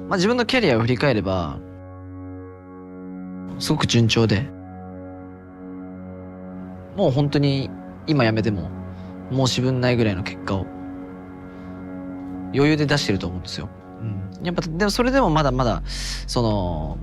まあ自分のキャリアを振り返ればすごく順調で、もう本当に今辞めても申し分ないぐらいの結果を余裕で出してると思うんですよ。やっぱでもそれでもまだまだその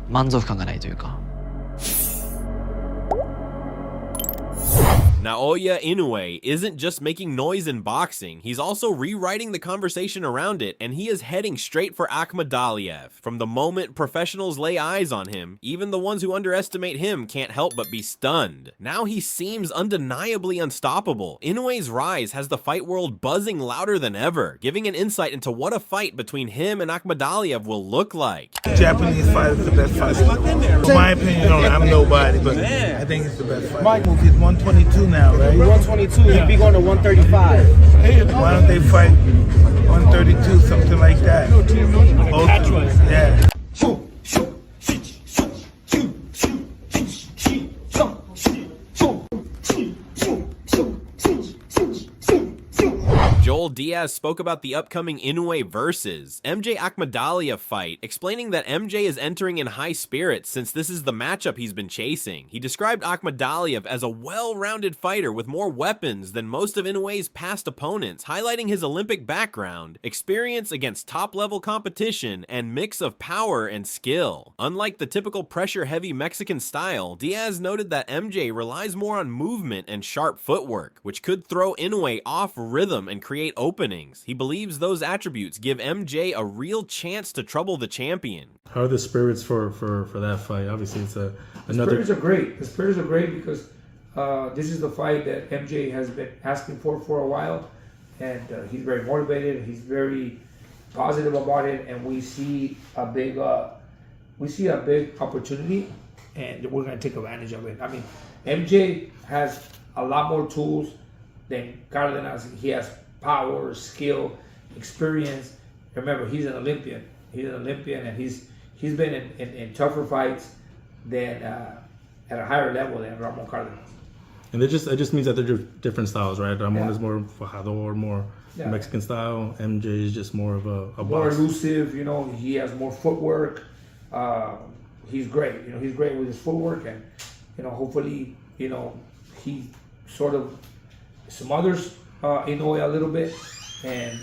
満足感がないというか。Naoya Inoue isn't just making noise in boxing, he's also rewriting the conversation around it, and he is heading straight for Akhmadaliev. From the moment professionals lay eyes on him, even the ones who underestimate him can't help but be stunned. Now he seems undeniably unstoppable. Inoue's rise has the fight world buzzing louder than ever, giving an insight into what a fight between him and Akhmadaliev will look like. Japanese fight is the best fight in the world. In my opinion, I'm nobody, but I think it's the best fight. He's 122 now, right? 122, he'd be going to 135. Why don't they fight 132, something like that? Yeah. Joel Diaz spoke about the upcoming Inoue versus MJ Akhmadaliev fight, explaining that MJ is entering in high spirits since this is the matchup he's been chasing. He described Akhmadaliev as a well-rounded fighter with more weapons than most of Inoue's past opponents, highlighting his Olympic background, experience against top-level competition, and mix of power and skill. Unlike the typical pressure-heavy Mexican style, Diaz noted that MJ relies more on movement and sharp footwork, which could throw Inoue off rhythm and create openings. He believes those attributes give MJ a real chance to trouble the champion. How are the spirits for that fight? Obviously, it's another. The spirits are great. The spirits are great because this is the fight that MJ has been asking for a while, and he's very motivated. He's very positive about it, and we see a big opportunity, and we're going to take advantage of it. I mean, MJ has a lot more tools than Cardenas. He has power, skill, experience. Remember, he's an Olympian. He's an Olympian, and he's been in tougher fights than at a higher level than Ramon Cardenas. And it just means that they're different styles, right? Ramon is more fajador, more Mexican style. MJ is just more of a more box. elusive. You know, he has more footwork. He's great. You know, he's great with his footwork, and you know, hopefully, you know, he sort of smothers Inoue a little bit and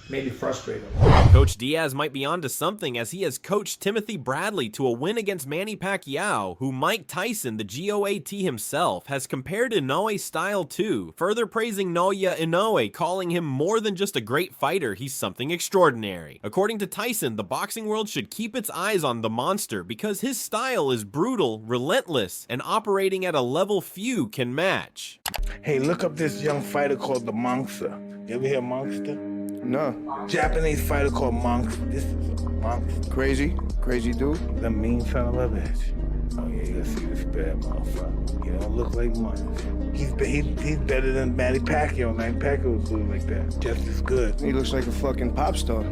maybe frustrate him. Coach Diaz might be onto something as he has coached Timothy Bradley to a win against Manny Pacquiao, who Mike Tyson, the GOAT himself, has compared Inoue's style to, further praising Naoya Inoue, calling him more than just a great fighter, he's something extraordinary. According to Tyson, the boxing world should keep its eyes on the monster because his style is brutal, relentless, and operating at a level few can match. Hey, look up this young fighter called the Monster. You ever hear Monster? No. Japanese fighter called Monster. This is a Monster. Crazy dude. The mean son of a bitch. Oh yeah, you gotta see this bad motherfucker. He don't look like money. He's better than Manny Pacquiao. Manny Pacquiao was good like that. Just as good. He looks like a fucking pop star.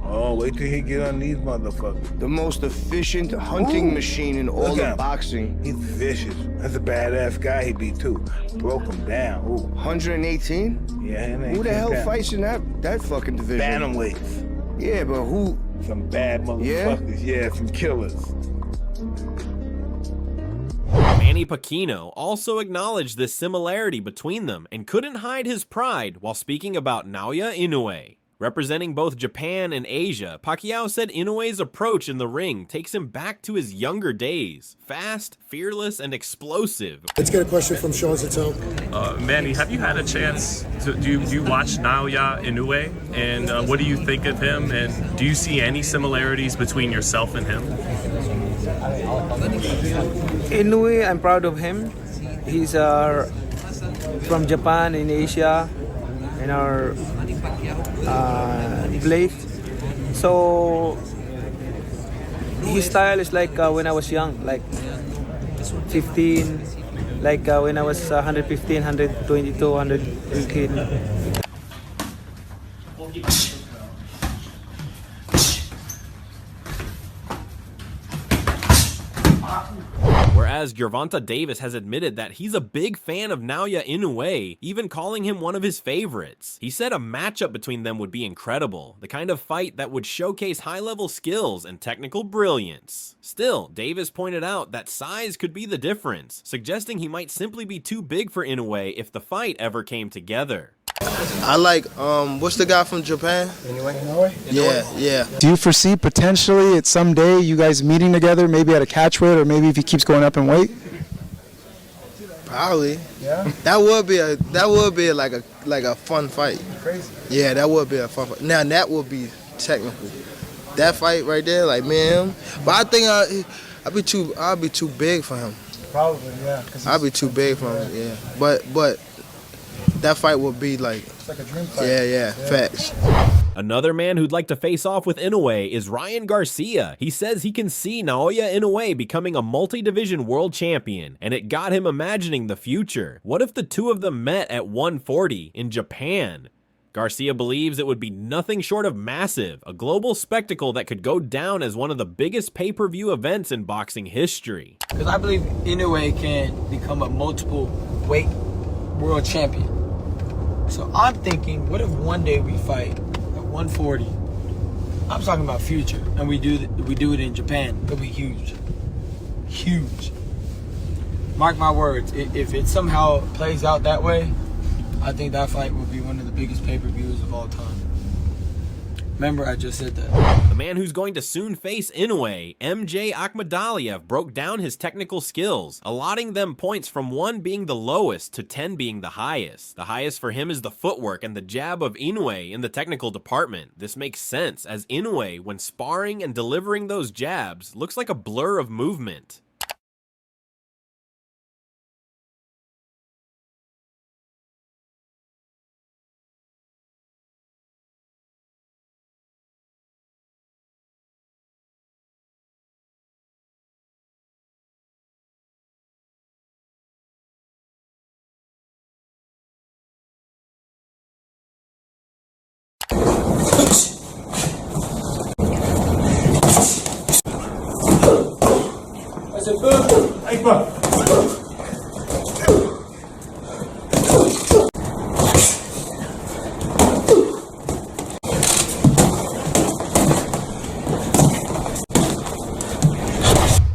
Oh, wait till he get on these motherfuckers. The most efficient hunting machine in all of boxing. He's vicious. That's a badass guy he beat too. Broke him down. Ooh. 118? Yeah, and who the hell fights in that fucking division? Bantamweights. Yeah, but who? Some bad motherfuckers. Yeah, some killers. Manny Pacquiao also acknowledged this similarity between them and couldn't hide his pride while speaking about Naoya Inoue. Representing both Japan and Asia, Pacquiao said Inoue's approach in the ring takes him back to his younger days. Fast, fearless, and explosive. Let's get a question from Sean Zattel. Manny, have you had a chance to, do you watch Naoya Inoue? And what do you think of him? And do you see any similarities between yourself and him? Inoue, I'm proud of him. He's from Japan in Asia, in our place. So his style is like when I was young, like 15, like when I was 115, 122, 118. as Gervonta Davis has admitted that he's a big fan of Naoya Inoue, even calling him one of his favorites. He said a matchup between them would be incredible, the kind of fight that would showcase high-level skills and technical brilliance. Still, Davis pointed out that size could be the difference, suggesting he might simply be too big for Inoue if the fight ever came together. I like, what's the guy from Japan? Inoue? Yeah. Do you foresee potentially at some day you guys meeting together, maybe at a catch weight, or maybe if he keeps going up in weight? Probably. Yeah? That would be like a fun fight. Crazy. Yeah, that would be a fun fight. Now that would be technical. That fight right there, like me and him. But I think I'd be too big for him. Probably, yeah. I'd be too big for him. Yeah. But that fight would be like. It's like a dream fight. Yeah. Facts. Another man who'd like to face off with Inoue is Ryan Garcia. He says he can see Naoya Inoue becoming a multi-division world champion, and it got him imagining the future. What if the two of them met at 140 in Japan? Garcia believes it would be nothing short of massive, a global spectacle that could go down as one of the biggest pay-per-view events in boxing history. Because I believe Inoue can become a multiple weight world champion. So I'm thinking, what if one day we fight at 140? I'm talking about future, and we do it in Japan. It'll be huge, huge. Mark my words. If it somehow plays out that way, I think that fight will be one of the biggest pay-per-views of all time. Remember, I just said that. The man who's going to soon face Inoue, MJ Akhmadaliev, broke down his technical skills, allotting them points from 1 being the lowest to 10 being the highest. The highest for him is the footwork and the jab of Inoue in the technical department. This makes sense, as Inoue, when sparring and delivering those jabs, looks like a blur of movement.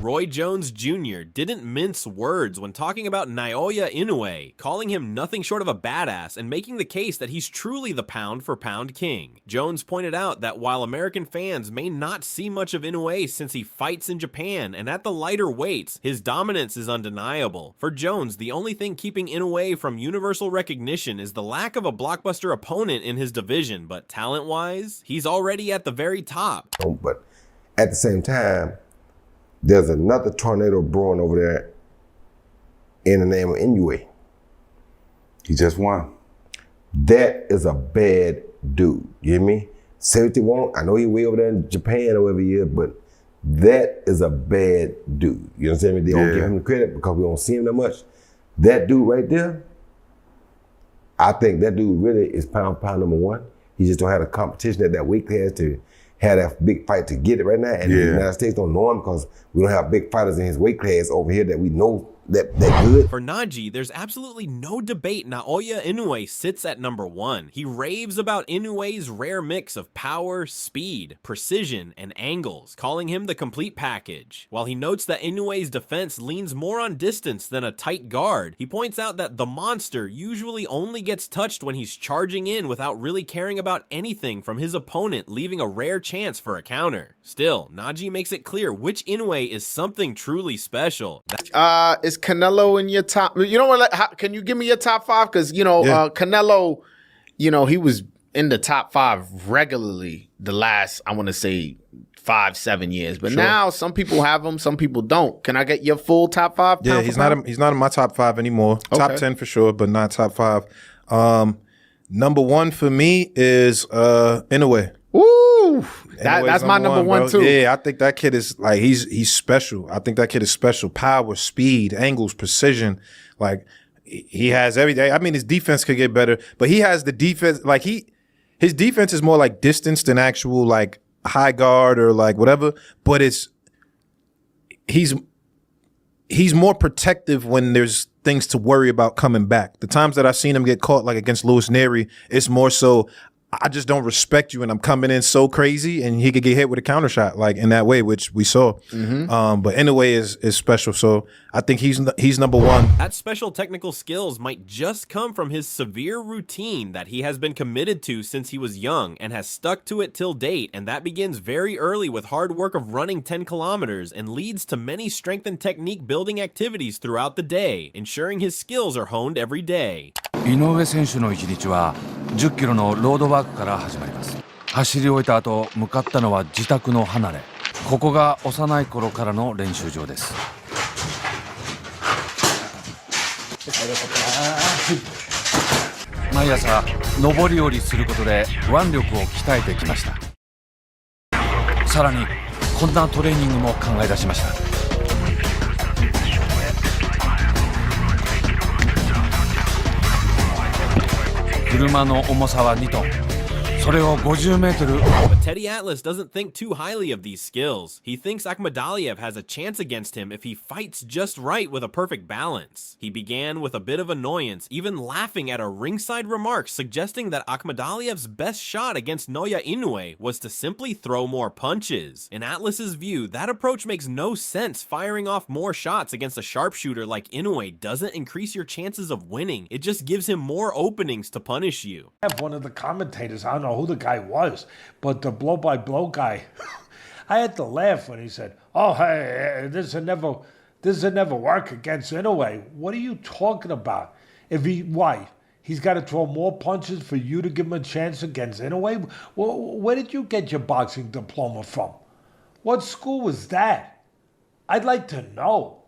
Roy Jones Jr. didn't mince words when talking about Naoya Inoue, calling him nothing short of a badass and making the case that he's truly the pound-for-pound king. Jones pointed out that while American fans may not see much of Inoue since he fights in Japan and at the lighter weights, his dominance is undeniable. For Jones, the only thing keeping Inoue from universal recognition is the lack of a blockbuster opponent in his division, but talent-wise, he's already at the very top. But at the same time, there's another tornado brewing over there in the name of Inoue. He just won. That is a bad dude. You hear me? Say what you want. I know he way over there in Japan or wherever he is, but that is a bad dude. You understand me? They don't give him the credit because we don't see him that much. That dude right there, I think that dude really is pound for pound number 1. He just don't have the competition at that weight class to have that big fight to get it right now. And the United States don't know him because we don't have big fighters in his weight class over here that we know that good. For Najee, there's absolutely no debate Naoya Inoue sits at number 1. He raves about Inoue's rare mix of power, speed, precision, and angles, calling him the complete package. While he notes that Inoue's defense leans more on distance than a tight guard, he points out that the monster usually only gets touched when he's charging in without really caring about anything from his opponent, leaving a rare chance for a counter. Still, Najee makes it clear which Inoue is something truly special. Is Canelo in your top? You know what? Can you give me your top 5? Because Canelo, he was in the top 5 regularly the last, I want to say, 5-7 years. But now some people have him, some people don't. Can I get your full top 5? Yeah, he's not in my top 5 anymore. Okay. Top 10 for sure, but not top 5. Number 1 for me is Inoue. Ooh, that's my number 1 too. Yeah, I think that kid is like he's special. I think that kid is special. Power, speed, angles, precision. Like he has every day. I mean, his defense could get better, but he has the defense. Like his defense is more like distance than actual like high guard or like whatever. But he's he's more protective when there's things to worry about coming back. The times that I've seen him get caught, like against Luis Neri, it's more so, I just don't respect you and I'm coming in so crazy, and he could get hit with a counter shot like in that way, which we saw. But Inoue is special, so I think he's number one. That special technical skills might just come from his severe routine that he has been committed to since he was young and has stuck to it till date, and that begins very early with hard work of running 10 kilometers and leads to many strength and technique building activities throughout the day, ensuring his skills are honed every day. 井上選手の一日は10キロのロードワークから始まります。走り終えた後、向かったのは自宅の離れ。ここが幼い頃からの練習場です。毎朝上り下りすることで腕力を鍛えてきました。さらにこんなトレーニングも考え出しました。車の重さは2トン。それを50メートル。But Teddy Atlas doesn't think too highly of these skills. He thinks Akhmadaliev has a chance against him if he fights just right with a perfect balance. He began with a bit of annoyance, even laughing at a ringside remark suggesting that Akhmadaliev's best shot against Naoya Inoue was to simply throw more punches. In Atlas's view, that approach makes no sense. Firing off more shots against a sharpshooter like Inoue doesn't increase your chances of winning. It just gives him more openings to punish you. I have one of the commentators, I don't know who the guy was, but the blow-by-blow guy, I had to laugh when he said, "Oh, hey, this will never work against Inoue." What are you talking about? Why? He's got to throw more punches for you to give him a chance against Inoue? Where did you get your boxing diploma from? What school was that? I'd like to know.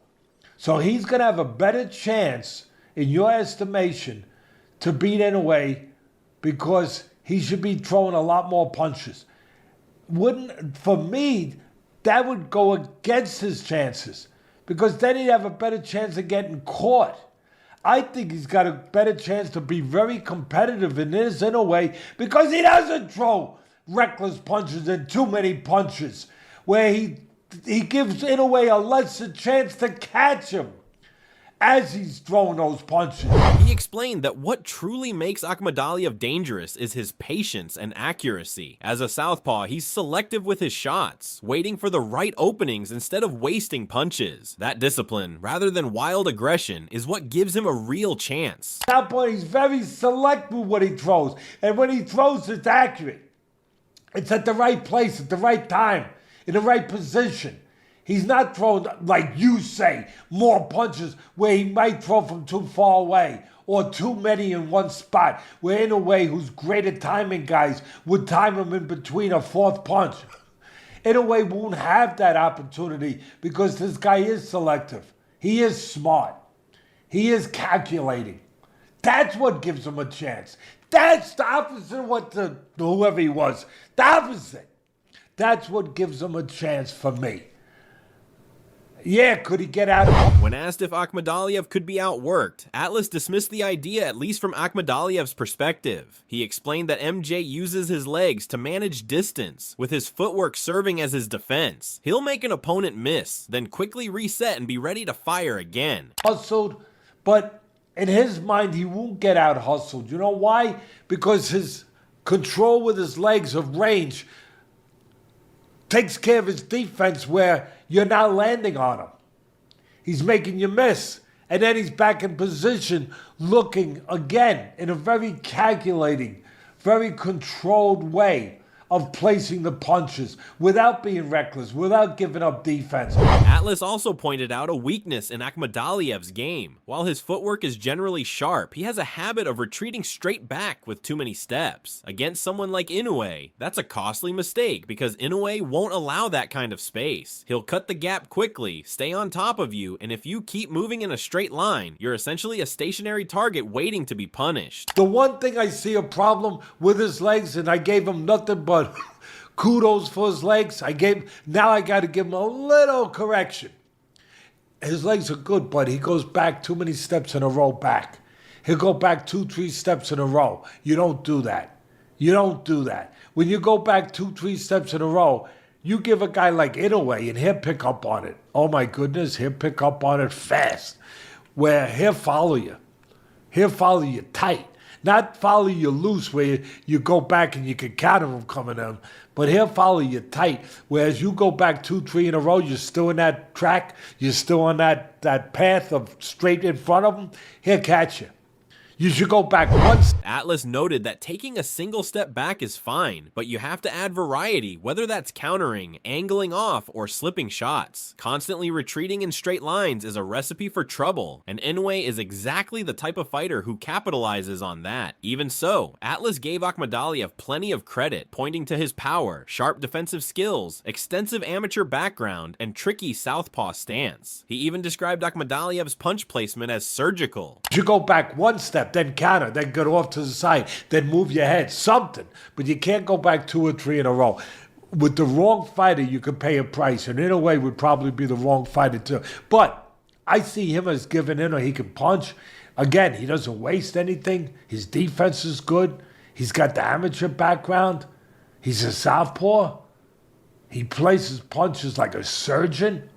So he's going to have a better chance, in your estimation, to beat Inoue because he should be throwing a lot more punches. For me, that would go against his chances because then he'd have a better chance of getting caught. I think he's got a better chance to be very competitive in this Inoue because he doesn't throw reckless punches and too many punches where he gives Inoue a lesser chance to catch him as he's throwing those punches. He explained that what truly makes Akhmadaliev dangerous is his patience and accuracy. As a southpaw, he's selective with his shots, waiting for the right openings instead of wasting punches. That discipline, rather than wild aggression, is what gives him a real chance. Southpaw, he's very selective with what he throws, and when he throws, it's accurate. It's at the right place, at the right time, in the right position. He's not throwing, like you say, more punches where he might throw from too far away or too many in one spot, where Inoue, who's great at timing guys, would time him in between a fourth punch. Inoue won't have that opportunity because this guy is selective. He is smart. He is calculating. That's what gives him a chance. That's the opposite of what whoever he was. The opposite. That's what gives him a chance for me. Yeah, could he get out of it? When asked if Akhmadaliev could be outworked, Atlas dismissed the idea, at least from Akhmadaliev's perspective. He explained that MJ uses his legs to manage distance, with his footwork serving as his defense. He'll make an opponent miss, then quickly reset and be ready to fire again. Hustled, but in his mind, he won't get out hustled. You know why? Because his control with his legs of range takes care of his defense where you're not landing on him. He's making you miss. And then he's back in position looking again in a very calculating, very controlled way of placing the punches without being reckless, without giving up defense. Atlas also pointed out a weakness in Akhmadaliev's game. While his footwork is generally sharp, he has a habit of retreating straight back with too many steps. Against someone like Inoue, that's a costly mistake because Inoue won't allow that kind of space. He'll cut the gap quickly, stay on top of you, and if you keep moving in a straight line, you're essentially a stationary target waiting to be punished. The one thing I see a problem with his legs, and I gave him nothing but kudos for his legs. Now I got to give him a little correction. His legs are good, but he goes back too many steps in a row back. He'll go back 2-3 steps in a row. You don't do that. You don't do that. When you go back 2-3 steps in a row, You give a guy like Inoue and he'll pick up on it. Oh my goodness, he'll pick up on it fast. Where he'll follow you. He'll follow you tight. Not follow you loose where you go back and you can counter him coming in. But he'll follow you tight. Whereas you go back 2, 3 in a row, you're still in that track. You're still on that path of straight in front of him. He'll catch you. You should go back once. Atlas noted that taking a single step back is fine, but you have to add variety, whether that's countering, angling off, or slipping shots. Constantly retreating in straight lines is a recipe for trouble, and Inoue is exactly the type of fighter who capitalizes on that. Even so, Atlas gave Akhmadaliev plenty of credit, pointing to his power, sharp defensive skills, extensive amateur background, and tricky southpaw stance. He even described Akhmadaliev's punch placement as surgical. You go back one step, then counter, then get off to the side, then move your head, something. But you can't go back 2 or 3 in a row. With the wrong fighter, you could pay a price, and Inoue would probably be the wrong fighter too. But I see him as giving in, or he can punch. Again, he doesn't waste anything. His defense is good. He's got the amateur background. He's a southpaw. He places punches like a surgeon.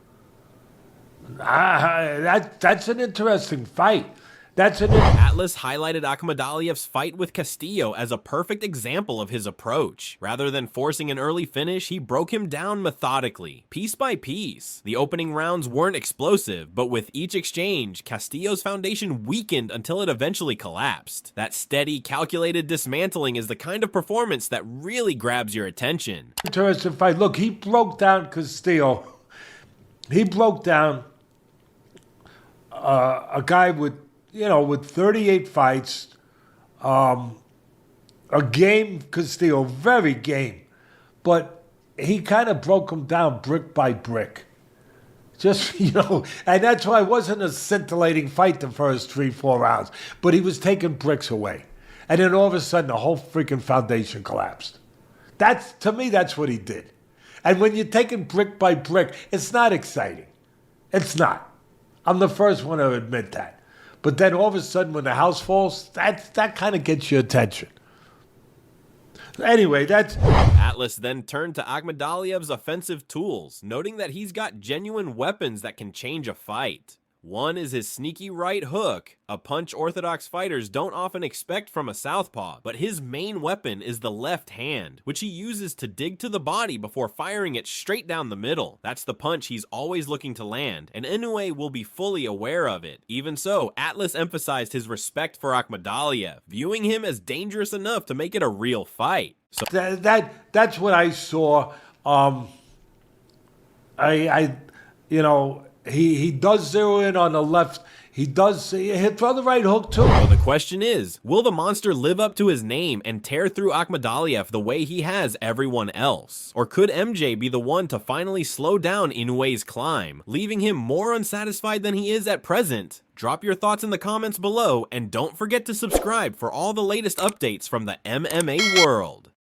That's an interesting fight. Atlas highlighted Akhmadaliev's fight with Castillo as a perfect example of his approach. Rather than forcing an early finish, he broke him down methodically, piece by piece. The opening rounds weren't explosive, but with each exchange, Castillo's foundation weakened until it eventually collapsed. That steady, calculated dismantling is the kind of performance that really grabs your attention. Interesting fight. Look, he broke down Castillo. He broke down a guy with 38 fights, a game Castillo, very game, but he kind of broke him down brick by brick. Just, and that's why it wasn't a scintillating fight the first 3-4 rounds, but he was taking bricks away. And then all of a sudden, the whole freaking foundation collapsed. To me, that's what he did. And when you're taking brick by brick, it's not exciting. It's not. I'm the first one to admit that. But then all of a sudden, when the house falls, that kind of gets your attention. Anyway, Atlas then turned to Akhmadaliev's offensive tools, noting that he's got genuine weapons that can change a fight. One is his sneaky right hook, a punch orthodox fighters don't often expect from a southpaw, but his main weapon is the left hand, which he uses to dig to the body before firing it straight down the middle. That's the punch he's always looking to land, and Inoue will be fully aware of it. Even so, Atlas emphasized his respect for Akhmadaliev, viewing him as dangerous enough to make it a real fight. So that's what I saw. He does zero in on the left. He throw the right hook too. Well, the question is, will the monster live up to his name and tear through Akhmadaliev the way he has everyone else? Or could MJ be the one to finally slow down Inoue's climb, leaving him more unsatisfied than he is at present? Drop your thoughts in the comments below, and don't forget to subscribe for all the latest updates from the MMA world.